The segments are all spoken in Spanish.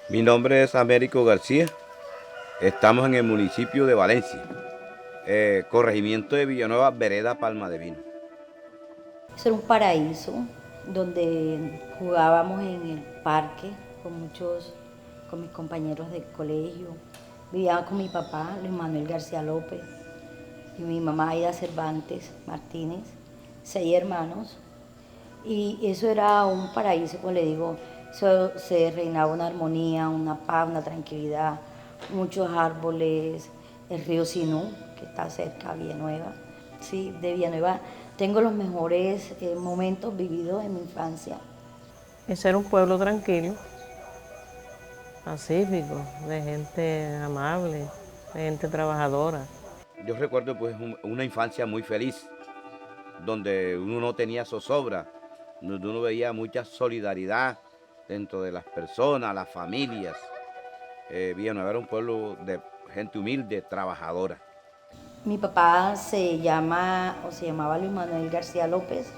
Mi nombre es Américo García. Estamos en el municipio de Valencia, corregimiento de Villanueva, vereda Palma de Vino. Eso era un paraíso donde jugábamos en el parque con mis compañeros de colegio. Vivía con mi papá, Luis Manuel García López, y mi mamá Aida Cervantes Martínez, 6 hermanos. Y eso era un paraíso, como le digo, se reinaba una armonía, una paz, una tranquilidad, muchos árboles, el río Sinú, que está cerca de Villanueva. Sí, de Villanueva tengo los mejores momentos vividos en mi infancia. Ese era un pueblo tranquilo, pacífico, de gente amable, de gente trabajadora. Yo recuerdo pues una infancia muy feliz, donde uno no tenía zozobra, donde uno veía mucha solidaridad dentro de las personas, las familias. Villanueva era un pueblo de gente humilde, trabajadora. Mi papá se llamaba Luis Manuel García López,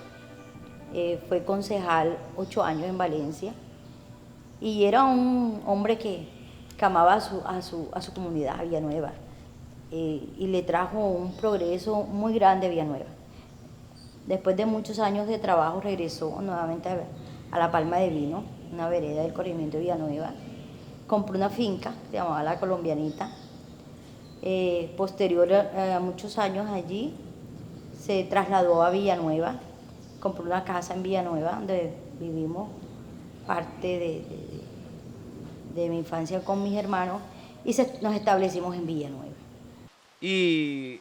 fue concejal 8 años en Valencia y era un hombre que amaba a su comunidad, a Villanueva, y le trajo un progreso muy grande a Villanueva. Después de muchos años de trabajo regresó nuevamente a La Palma de Vino, una vereda del corregimiento de Villanueva. Compró una finca, se llamaba La Colombianita. Posterior a muchos años allí, se trasladó a Villanueva, compró una casa en Villanueva donde vivimos parte de mi infancia con mis hermanos y nos establecimos en Villanueva. Y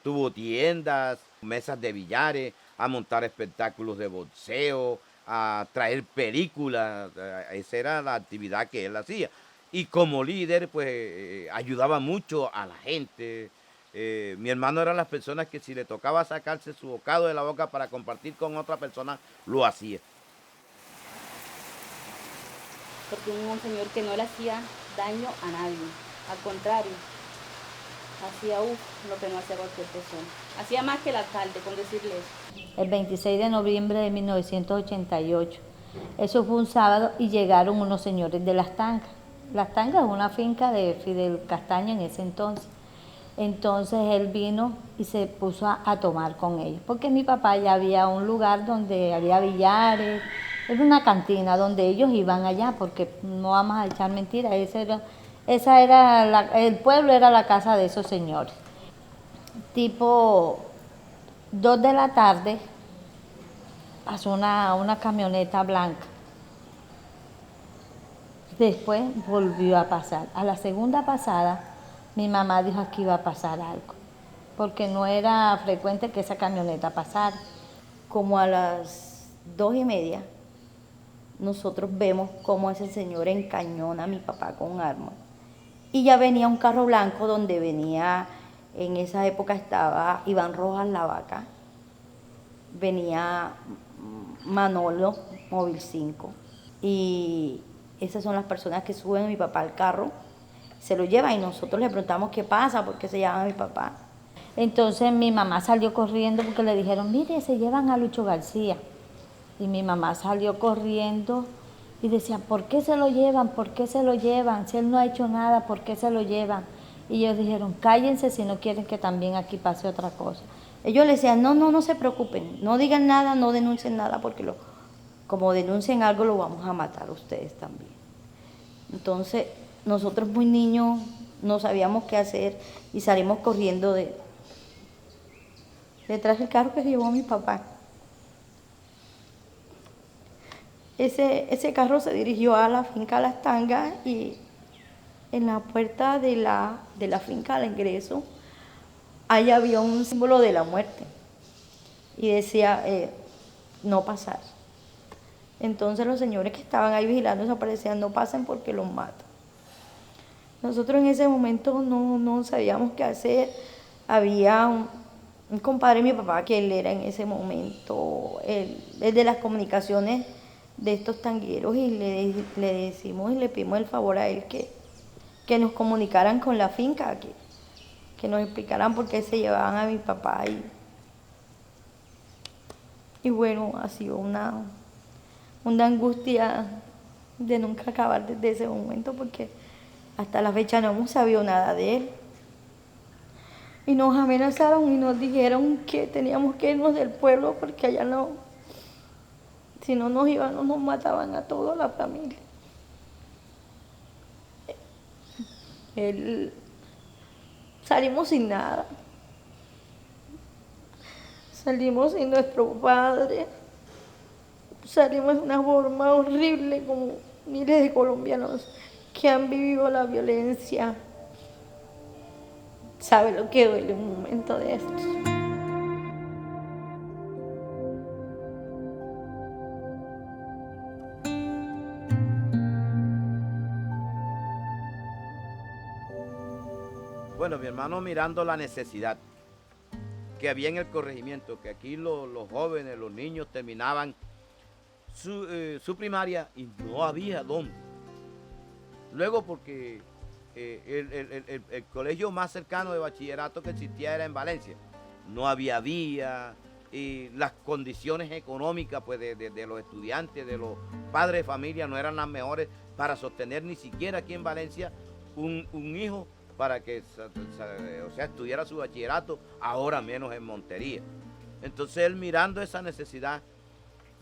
tuvo tiendas, mesas de billares, a montar espectáculos de boxeo, a traer películas. Esa era la actividad que él hacía. Y como líder, pues ayudaba mucho a la gente. Mi hermano eran las personas que si le tocaba sacarse su bocado de la boca para compartir con otra persona, lo hacía. Porque un señor que no le hacía daño a nadie, al contrario, hacía lo que no hacía cualquier persona. Hacía más que el alcalde, con decirle eso. El 26 de noviembre de 1988. Eso fue un sábado y llegaron unos señores de Las Tangas. Las Tangas es una finca de Fidel Castaño en ese entonces. Entonces él vino y se puso a tomar con ellos, porque mi papá ya había un lugar donde había billares, era una cantina donde ellos iban allá, porque no vamos a echar mentiras, el pueblo era la casa de esos señores. Tipo 2 de la tarde pasó una camioneta blanca. Después volvió a pasar. A la segunda pasada, mi mamá dijo aquí iba a pasar algo, porque no era frecuente que esa camioneta pasara. Como a las 2:30, nosotros vemos cómo ese señor encañona a mi papá con un arma. Y ya venía un carro blanco donde venía, en esa época estaba Iván Rojas La Vaca, venía Manolo, Móvil 5, y esas son las personas que suben a mi papá al carro, se lo llevan y nosotros le preguntamos qué pasa, por qué se llama mi papá. Entonces mi mamá salió corriendo porque le dijeron, mire, se llevan a Lucho García. Y mi mamá salió corriendo y decía, ¿por qué se lo llevan? ¿Por qué se lo llevan? Si él no ha hecho nada, ¿por qué se lo llevan? Y ellos dijeron, cállense si no quieren que también aquí pase otra cosa. Ellos le decían, no se preocupen, no digan nada, no denuncien nada, porque como denuncien algo lo vamos a matar a ustedes también. Entonces, nosotros muy niños no sabíamos qué hacer y salimos corriendo detrás del carro que se llevó mi papá. Ese carro se dirigió a la finca Las Tangas y en la puerta de la finca al ingreso, ahí había un símbolo de la muerte y decía no pasar. Entonces los señores que estaban ahí vigilando desaparecían, no pasen porque los matan. Nosotros en ese momento no sabíamos qué hacer. Había un compadre de mi papá que él era en ese momento el de las comunicaciones de estos tangueros y le decimos y le pedimos el favor a él que nos comunicaran con la finca, que nos explicaran por qué se llevaban a mi papá. Y bueno, ha sido una angustia de nunca acabar desde ese momento, porque hasta la fecha no hemos sabido nada de él. Y nos amenazaron y nos dijeron que teníamos que irnos del pueblo porque allá no, si no nos íbamos, nos mataban a toda la familia. Salimos sin nada. Salimos sin nuestro padre. Salimos de una forma horrible, como miles de colombianos que han vivido la violencia. Sabe lo que duele un momento de estos. Bueno, mi hermano mirando la necesidad que había en el corregimiento, que aquí los jóvenes, los niños terminaban su primaria y no había dónde. Luego porque el colegio más cercano de bachillerato que existía era en Valencia. No había vía y las condiciones económicas pues, de los estudiantes, de los padres de familia no eran las mejores para sostener ni siquiera aquí en Valencia un hijo para que estudiara su bachillerato, ahora menos en Montería. Entonces él mirando esa necesidad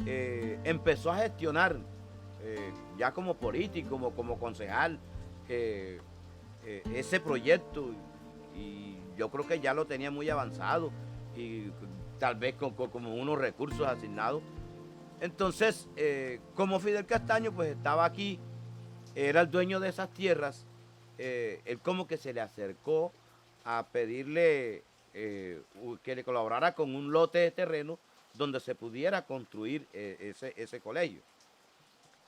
empezó a gestionar ya como político, como concejal, ese proyecto y yo creo que ya lo tenía muy avanzado y tal vez con unos recursos asignados. Entonces, como Fidel Castaño pues estaba aquí, era el dueño de esas tierras, él como que se le acercó a pedirle que le colaborara con un lote de terreno donde se pudiera construir ese colegio.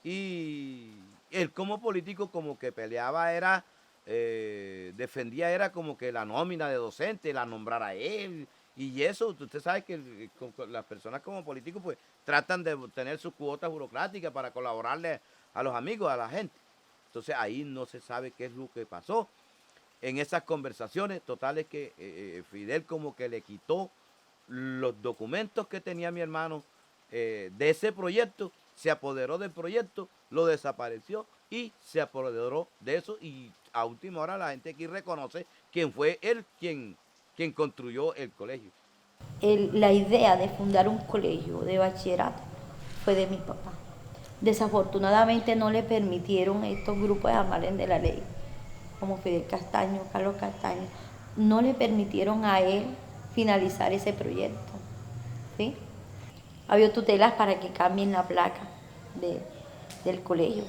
Y él como político como que peleaba defendía era como que la nómina de docente, la nombrara él, y eso, usted sabe que las personas como políticos pues tratan de tener sus cuotas burocráticas para colaborarle a los amigos, a la gente. Entonces ahí no se sabe qué es lo que pasó. En esas conversaciones totales que Fidel como que le quitó los documentos que tenía mi hermano de ese proyecto, se apoderó del proyecto, lo desapareció y se apoderó de eso y a última hora la gente aquí reconoce quién fue él quien construyó el colegio. La idea de fundar un colegio de bachillerato fue de mi papá. Desafortunadamente no le permitieron a estos grupos de margen de la ley, como Fidel Castaño, Carlos Castaño, no le permitieron a él finalizar ese proyecto, ¿sí? Había tutelas para que cambien la placa del colegio.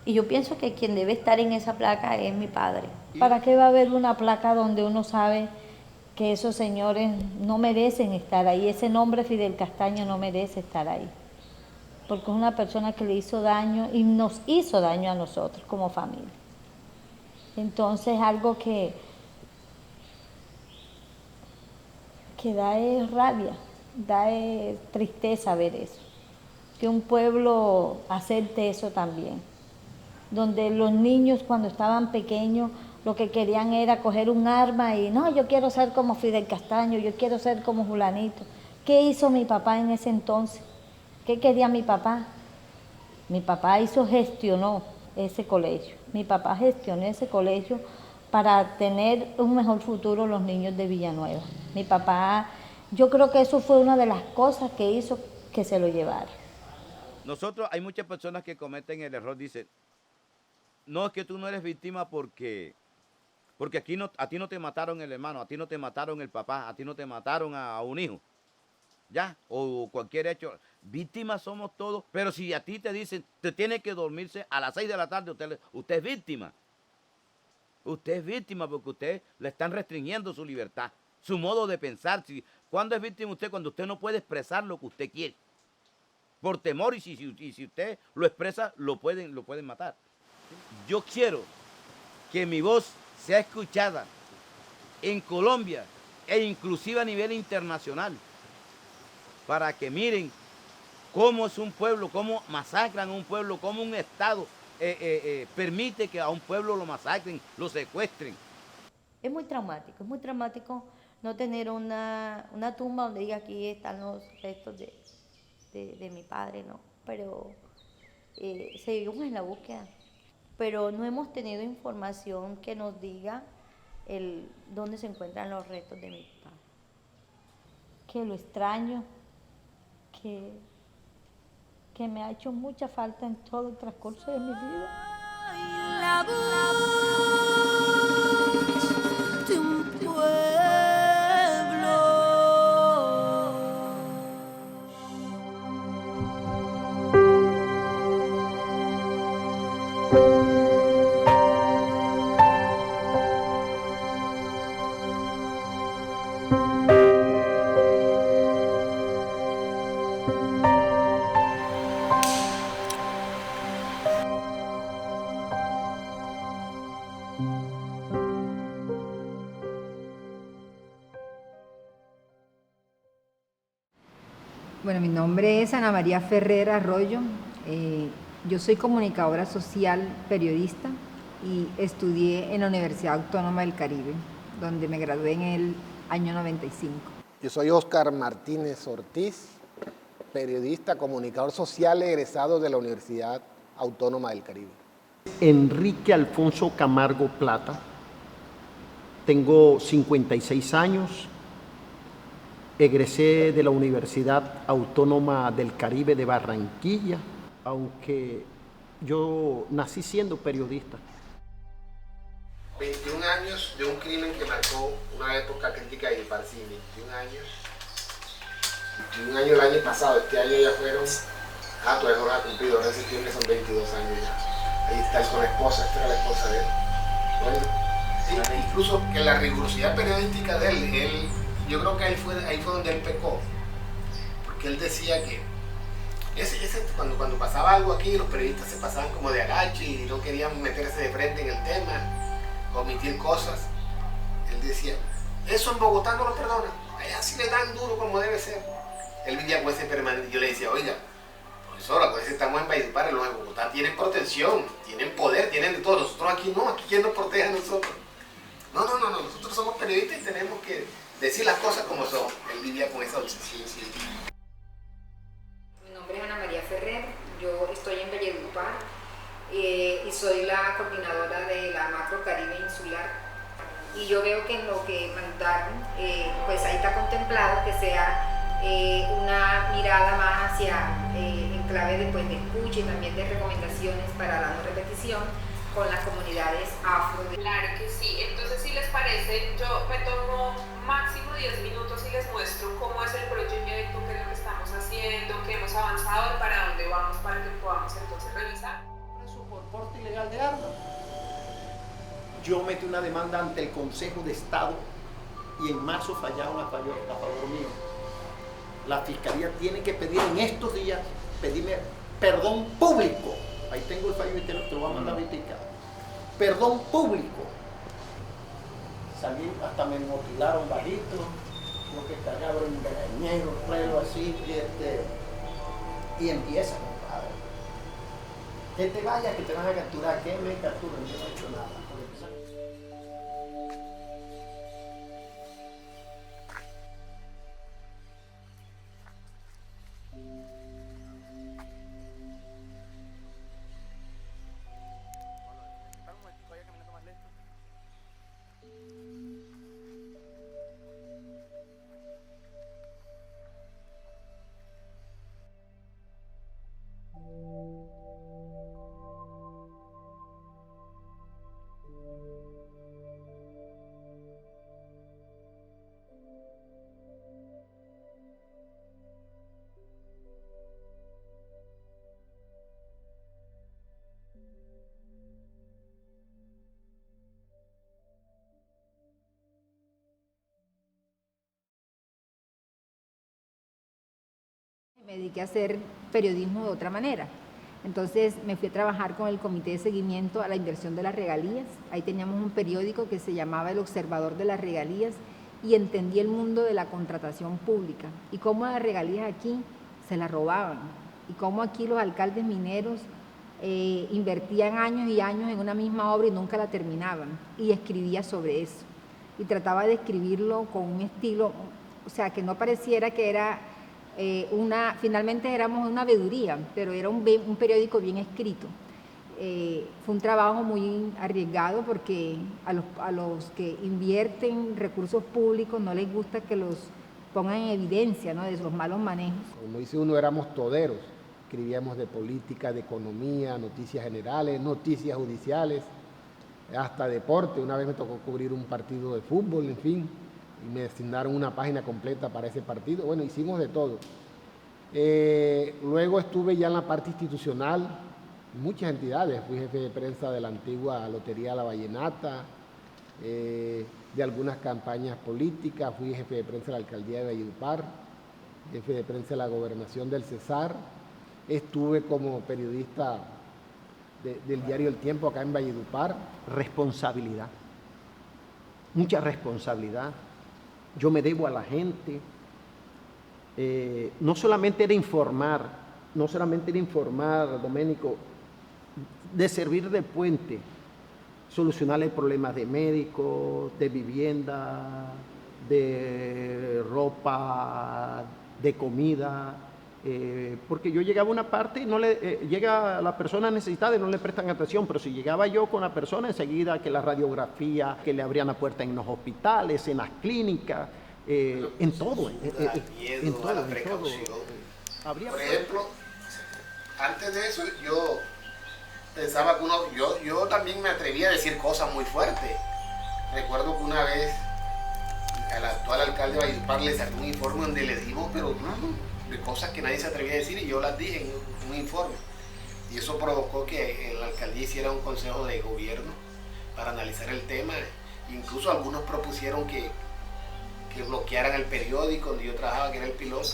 Y yo pienso que quien debe estar en esa placa es mi padre. ¿Para qué va a haber una placa donde uno sabe que esos señores no merecen estar ahí? Ese nombre Fidel Castaño no merece estar ahí. Porque es una persona que le hizo daño y nos hizo daño a nosotros como familia. Entonces algo que da rabia, da tristeza ver eso. Que un pueblo acepte eso también. Donde los niños cuando estaban pequeños lo que querían era coger un arma y no, yo quiero ser como Fidel Castaño, yo quiero ser como Julanito. ¿Qué hizo mi papá en ese entonces? ¿Qué quería mi papá? Mi papá gestionó ese colegio. Mi papá gestionó ese colegio para tener un mejor futuro los niños de Villanueva. Mi papá, yo creo que eso fue una de las cosas que hizo que se lo llevara. Nosotros, hay muchas personas que cometen el error, dicen, no, es que tú no eres víctima porque aquí a ti no te mataron el hermano, a ti no te mataron el papá, a ti no te mataron a un hijo, ya, o cualquier hecho. Víctimas somos todos, pero si a ti te dicen, te tiene que dormirse a las 6 de la tarde, usted es víctima. Usted es víctima porque usted le están restringiendo su libertad, su modo de pensar. ¿Cuándo es víctima usted? Cuando usted no puede expresar lo que usted quiere. Por temor, y si usted lo expresa, lo pueden matar. Yo quiero que mi voz sea escuchada en Colombia e inclusive a nivel internacional para que miren cómo es un pueblo, cómo masacran a un pueblo, cómo un Estado permite que a un pueblo lo masacren, lo secuestren. Es muy traumático no tener una tumba donde diga aquí están los restos de mi padre, ¿no? Pero seguimos en la búsqueda, pero no hemos tenido información que nos diga dónde se encuentran los restos de mi papá. Que lo extraño, que me ha hecho mucha falta en todo el transcurso de mi vida. La voz de un pueblo. Bueno, mi nombre es Ana María Ferrer Arroyo. Yo soy comunicadora social, periodista y estudié en la Universidad Autónoma del Caribe, donde me gradué en el año 95. Yo soy Óscar Martínez Ortiz, periodista, comunicador social egresado de la Universidad Autónoma del Caribe. Enrique Alfonso Camargo Plata, tengo 56 años, egresé de la Universidad Autónoma del Caribe de Barranquilla, aunque yo nací siendo periodista. 21 años de un crimen que marcó una época crítica y para sí, 21 años. 21 años el año pasado, este año ya fueron, todavía no lo ha cumplido, ahora en septiembre son 22 años ya. Ahí está él con la esposa, esta era la esposa de él. Bueno, sí, incluso que la rigurosidad periodística de él, yo creo que ahí fue donde él pecó, porque él decía que cuando pasaba algo aquí, los periodistas se pasaban como de agache y no querían meterse de frente en el tema, omitir cosas. Él decía, eso en Bogotá no lo perdonan, allá sí le dan duro como debe ser. Él vivía con ese permanente, yo le decía, oiga, profesora, pues estamos en Valledupar, los de Bogotá tienen protección, tienen poder, tienen de todo, nosotros aquí no, aquí ¿quién nos protege a nosotros? No, nosotros somos periodistas y tenemos que decir las cosas como son. Él vivía con esa obsesión. Sí. Mi nombre es Ana María Ferrer, yo estoy en Valledupar y soy la coordinadora de la Macro Caribe Insular. Y yo veo que en lo que mandaron, pues ahí está contemplado que sea una mirada más hacia en clave de escucha y también de recomendaciones para la no repetición con las comunidades afro. Claro que sí, entonces si les parece, yo me tomo máximo 10 minutos y les muestro cómo es el proyecto, qué es lo que estamos haciendo, qué hemos avanzado y para dónde vamos para que podamos entonces revisar. Eso por porte ilegal de armas. Yo metí una demanda ante el Consejo de Estado y en marzo fallaron a favor mío. La Fiscalía tiene que pedir en estos días, pedirme perdón público. Ahí tengo el fallo y te lo voy a mandar ahorita. Perdón público. Salí, hasta me mutilaron bajito, lo que callaron en negro, pelo así, y empieza, compadre. Que te vayas, que te vas a capturar, que me capturan, yo no he hecho nada. Me dediqué a hacer periodismo de otra manera. Entonces me fui a trabajar con el Comité de Seguimiento a la Inversión de las Regalías. Ahí teníamos un periódico que se llamaba El Observador de las Regalías y entendí el mundo de la contratación pública y cómo las regalías aquí se las robaban y cómo aquí los alcaldes mineros invertían años y años en una misma obra y nunca la terminaban, y escribía sobre eso. y trataba de escribirlo con un estilo, o sea, que no pareciera que era finalmente éramos una veeduría, pero era un periódico bien escrito. Fue un trabajo muy arriesgado porque a los que invierten recursos públicos no les gusta que los pongan en evidencia, ¿no?, de los malos manejos. Como dice uno, éramos toderos. Escribíamos de política, de economía, noticias generales, noticias judiciales, hasta deporte. Una vez me tocó cubrir un partido de fútbol, en fin, y me asignaron una página completa para ese partido. Bueno, hicimos de todo. Luego estuve ya en la parte institucional, muchas entidades. Fui jefe de prensa de la antigua Lotería La Vallenata, de algunas campañas políticas. Fui jefe de prensa de la Alcaldía de Valledupar, jefe de prensa de la Gobernación del Cesar. Estuve como periodista del diario El Tiempo acá en Valledupar. Responsabilidad, mucha responsabilidad. Yo me debo a la gente. No solamente era informar, Doménico, de servir de puente, solucionar problemas de médicos, de vivienda, de ropa, de comida, porque yo llegaba a una parte y llega la persona necesitada y no le prestan atención, pero si llegaba yo con la persona enseguida, que la radiografía, que le abrían la puerta en los hospitales, en las clínicas, en todo. Por ejemplo, antes de eso yo pensaba que yo también me atrevía a decir cosas muy fuertes. Recuerdo que una vez al actual alcalde de Valledupar le sacó un informe donde le dimos, pero de cosas que nadie se atrevía a decir, y yo las dije en un informe. Y eso provocó que la alcaldía hiciera un consejo de gobierno para analizar el tema. Incluso algunos propusieron que bloquearan el periódico donde yo trabajaba, que era El Piloto,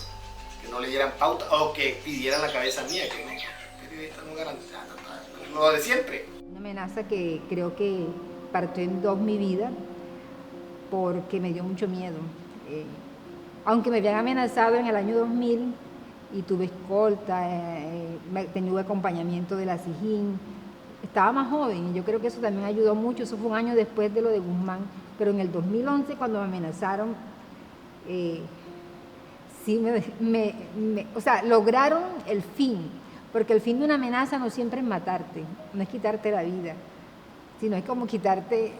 que no le dieran pauta o que pidieran la cabeza mía, que no, periodista no garantiza, lo de siempre. Una amenaza que creo que partió en dos mi vida porque me dio mucho miedo. Aunque me habían amenazado en el año 2000 y tuve escolta, tuve acompañamiento de la SIJIN, estaba más joven y yo creo que eso también ayudó mucho. Eso fue un año después de lo de Guzmán, pero en el 2011 cuando me amenazaron, sí o sea, lograron el fin, porque el fin de una amenaza no siempre es matarte, no es quitarte la vida, sino es como quitarte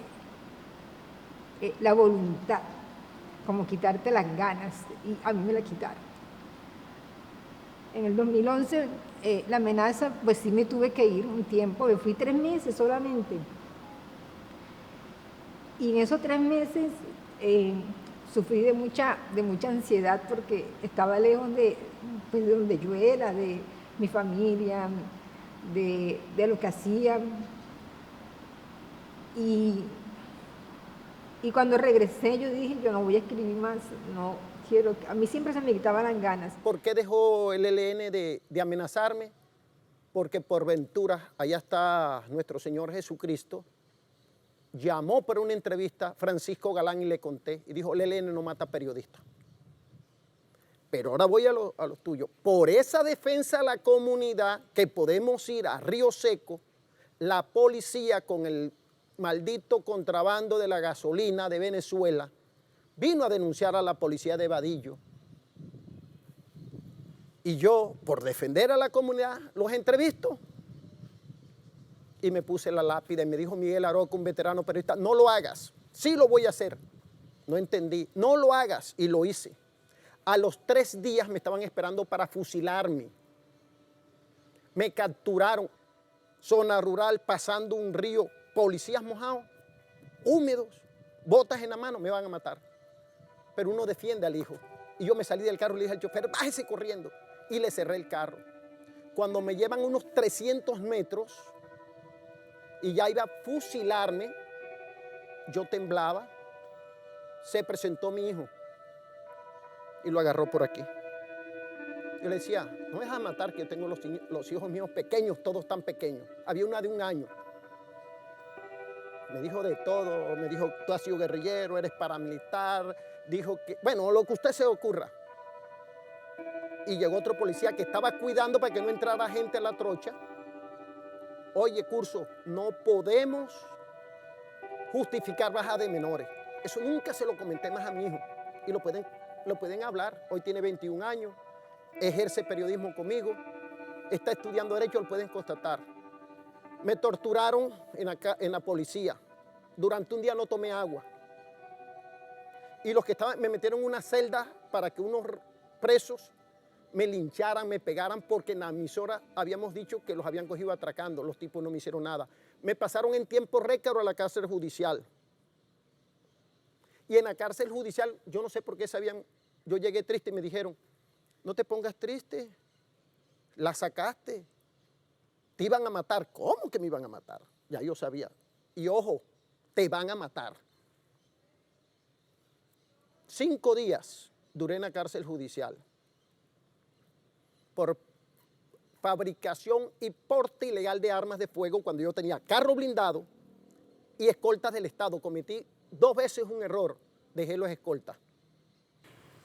la voluntad, como quitarte las ganas, y a mí me la quitaron. En el 2011 la amenaza, pues sí me tuve que ir un tiempo, me fui 3 meses solamente. Y en esos 3 meses sufrí de mucha ansiedad porque estaba lejos de donde yo era, de mi familia, de lo que hacía. Y cuando regresé yo dije, yo no voy a escribir más, no quiero. A mí siempre se me quitaban las ganas. ¿Por qué dejó el ELN de amenazarme? Porque por ventura, allá está nuestro Señor Jesucristo, llamó para una entrevista Francisco Galán y le conté, y dijo, el ELN no mata periodistas. Pero ahora voy a lo tuyo. Por esa defensa a la comunidad, que podemos ir a Río Seco, la policía con el maldito contrabando de la gasolina de Venezuela vino a denunciar a la policía de Vadillo. Y yo, por defender a la comunidad, los entrevisto. Y me puse la lápida y me dijo Miguel Aroca, un veterano periodista, no lo hagas. Sí lo voy a hacer. No entendí. No lo hagas. Y lo hice. A los 3 días me estaban esperando para fusilarme. Me capturaron. Zona rural, pasando un río, policías mojados, húmedos, botas en la mano, me van a matar. Pero uno defiende al hijo. Y yo me salí del carro y le dije al chofer, bájese corriendo. Y le cerré el carro. Cuando me llevan unos 300 metros y ya iba a fusilarme, yo temblaba. Se presentó mi hijo y lo agarró por aquí. Yo le decía, no me dejas matar, que yo tengo los hijos míos pequeños, todos tan pequeños. Había una de 1 año. Me dijo de todo, me dijo, tú has sido guerrillero, eres paramilitar, dijo que, bueno, lo que usted se ocurra. Y llegó otro policía que estaba cuidando para que no entrara gente a la trocha. Oye, Curso, no podemos justificar baja de menores. Eso nunca se lo comenté más a mi hijo. Y lo pueden hablar. Hoy tiene 21 años, ejerce periodismo conmigo, está estudiando Derecho, lo pueden constatar. Me torturaron en la policía. Durante un día no tomé agua. Y los que estaban, me metieron en una celda para que unos presos me lincharan, me pegaran, porque en la emisora habíamos dicho que los habían cogido atracando. Los tipos no me hicieron nada. Me pasaron en tiempo récord a la cárcel judicial. Y en la cárcel judicial, yo no sé por qué yo llegué triste y me dijeron, no te pongas triste, la sacaste, te iban a matar. ¿Cómo que me iban a matar? Ya yo sabía. Y ojo, te van a matar. 5 días duré en la cárcel judicial por fabricación y porte ilegal de armas de fuego cuando yo tenía carro blindado y escoltas del Estado. Cometí 2 veces un error, dejé los escoltas.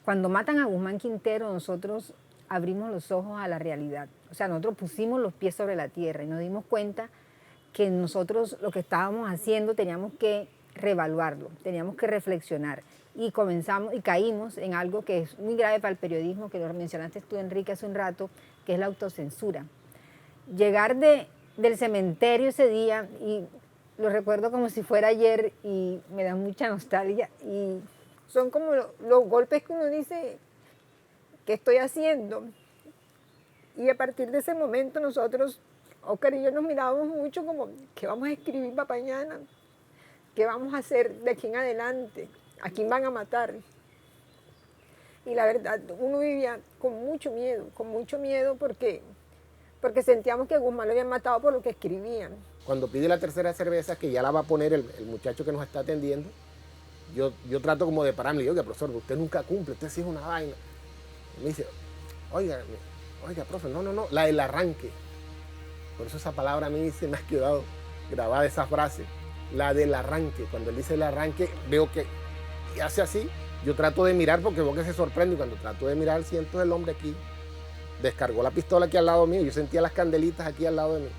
Cuando matan a Guzmán Quintero, nosotros abrimos los ojos a la realidad. O sea, nosotros pusimos los pies sobre la tierra y nos dimos cuenta que nosotros lo que estábamos haciendo teníamos que reevaluarlo, teníamos que reflexionar. Y comenzamos y caímos en algo que es muy grave para el periodismo, que lo mencionaste tú, Enrique, hace un rato, que es la autocensura. Llegar del cementerio ese día, y lo recuerdo como si fuera ayer, y me da mucha nostalgia, y son como los golpes que uno dice, ¿qué estoy haciendo? Y a partir de ese momento nosotros, Oscar y yo, nos mirábamos mucho como, ¿qué vamos a escribir para mañana? ¿Qué vamos a hacer de aquí en adelante? ¿A quién van a matar? Y la verdad, uno vivía con mucho miedo porque sentíamos que a Guzmán lo habían matado por lo que escribían. Cuando pide la tercera cerveza, que ya la va a poner el muchacho que nos está atendiendo, yo trato como de pararme y digo, oiga, profesor, usted nunca cumple, usted sí es una vaina. Y me dice, oiga, profe, no, la del arranque. Por eso esa palabra a mí se me ha quedado grabada, esa frase, la del arranque. Cuando él dice el arranque, veo que hace así, yo trato de mirar porque veo que se sorprende, y cuando trato de mirar siento el hombre aquí, descargó la pistola aquí al lado mío, yo sentía las candelitas aquí al lado de mí.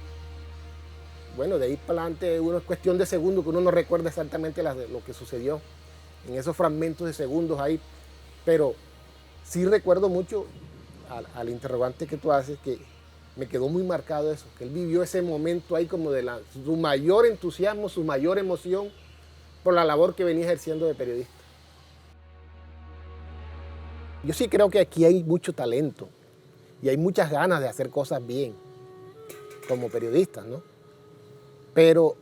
Bueno, de ahí para adelante uno es cuestión de segundos que uno no recuerda exactamente lo que sucedió en esos fragmentos de segundos ahí, pero sí recuerdo mucho al interrogante que tú haces, que me quedó muy marcado eso, que él vivió ese momento ahí como de su mayor entusiasmo, su mayor emoción por la labor que venía ejerciendo de periodista. Yo sí creo que aquí hay mucho talento y hay muchas ganas de hacer cosas bien como periodistas, ¿no? Pero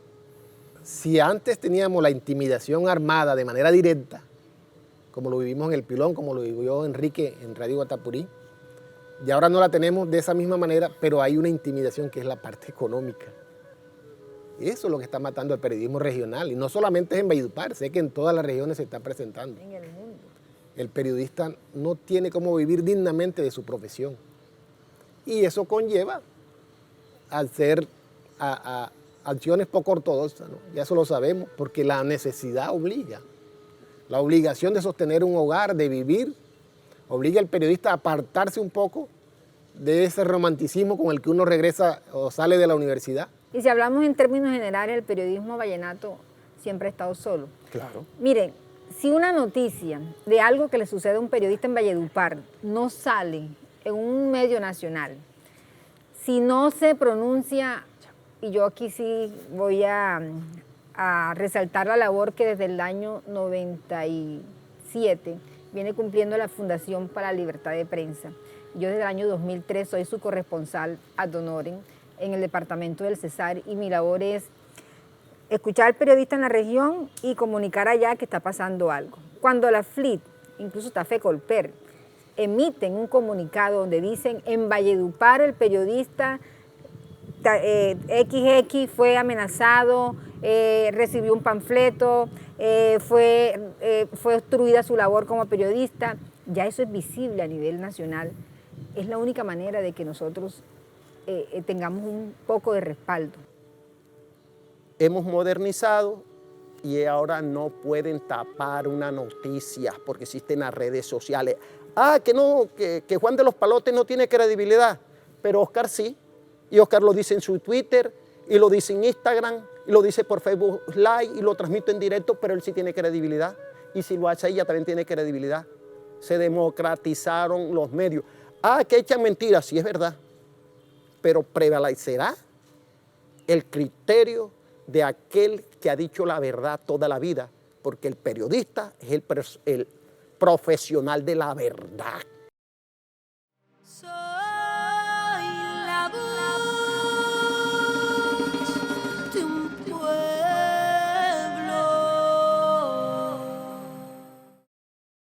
si antes teníamos la intimidación armada de manera directa, como lo vivimos en El Pilón, como lo vivió Enrique en Radio Guatapurí, y ahora no la tenemos de esa misma manera, pero hay una intimidación que es la parte económica. Eso es lo que está matando al periodismo regional, y no solamente es en Valledupar, sé que en todas las regiones se está presentando. En el mundo. El periodista no tiene cómo vivir dignamente de su profesión. Y eso conlleva a hacer acciones poco ortodoxas, ¿no? Ya eso lo sabemos, porque la necesidad obliga. La obligación de sostener un hogar, de vivir, obliga al periodista a apartarse un poco de ese romanticismo con el que uno regresa o sale de la universidad. Y si hablamos en términos generales, el periodismo vallenato siempre ha estado solo. Claro. Miren, si una noticia de algo que le sucede a un periodista en Valledupar no sale en un medio nacional, si no se pronuncia, y yo aquí sí voy a resaltar la labor que desde el año 97 viene cumpliendo la Fundación para la Libertad de Prensa. Yo desde el año 2003 soy su corresponsal ad honorem en el departamento del Cesar, y mi labor es escuchar al periodista en la región y comunicar allá que está pasando algo. Cuando la FLIT, incluso está FECOLPER, emiten un comunicado donde dicen en Valledupar el periodista XX fue amenazado, recibió un panfleto, fue obstruida su labor como periodista, ya eso es visible a nivel nacional. Es la única manera de que nosotros tengamos un poco de respaldo. Hemos modernizado y ahora no pueden tapar una noticia porque existen las redes sociales. Que Juan de los Palotes no tiene credibilidad, pero Oscar sí. Y Oscar lo dice en su Twitter, y lo dice en Instagram, y lo dice por Facebook Live, y lo transmite en directo, pero él sí tiene credibilidad. Y si lo hace ella, también tiene credibilidad. Se democratizaron los medios. Ah, que echan mentiras, sí es verdad. Pero prevalecerá el criterio de aquel que ha dicho la verdad toda la vida, porque el periodista es el profesional de la verdad.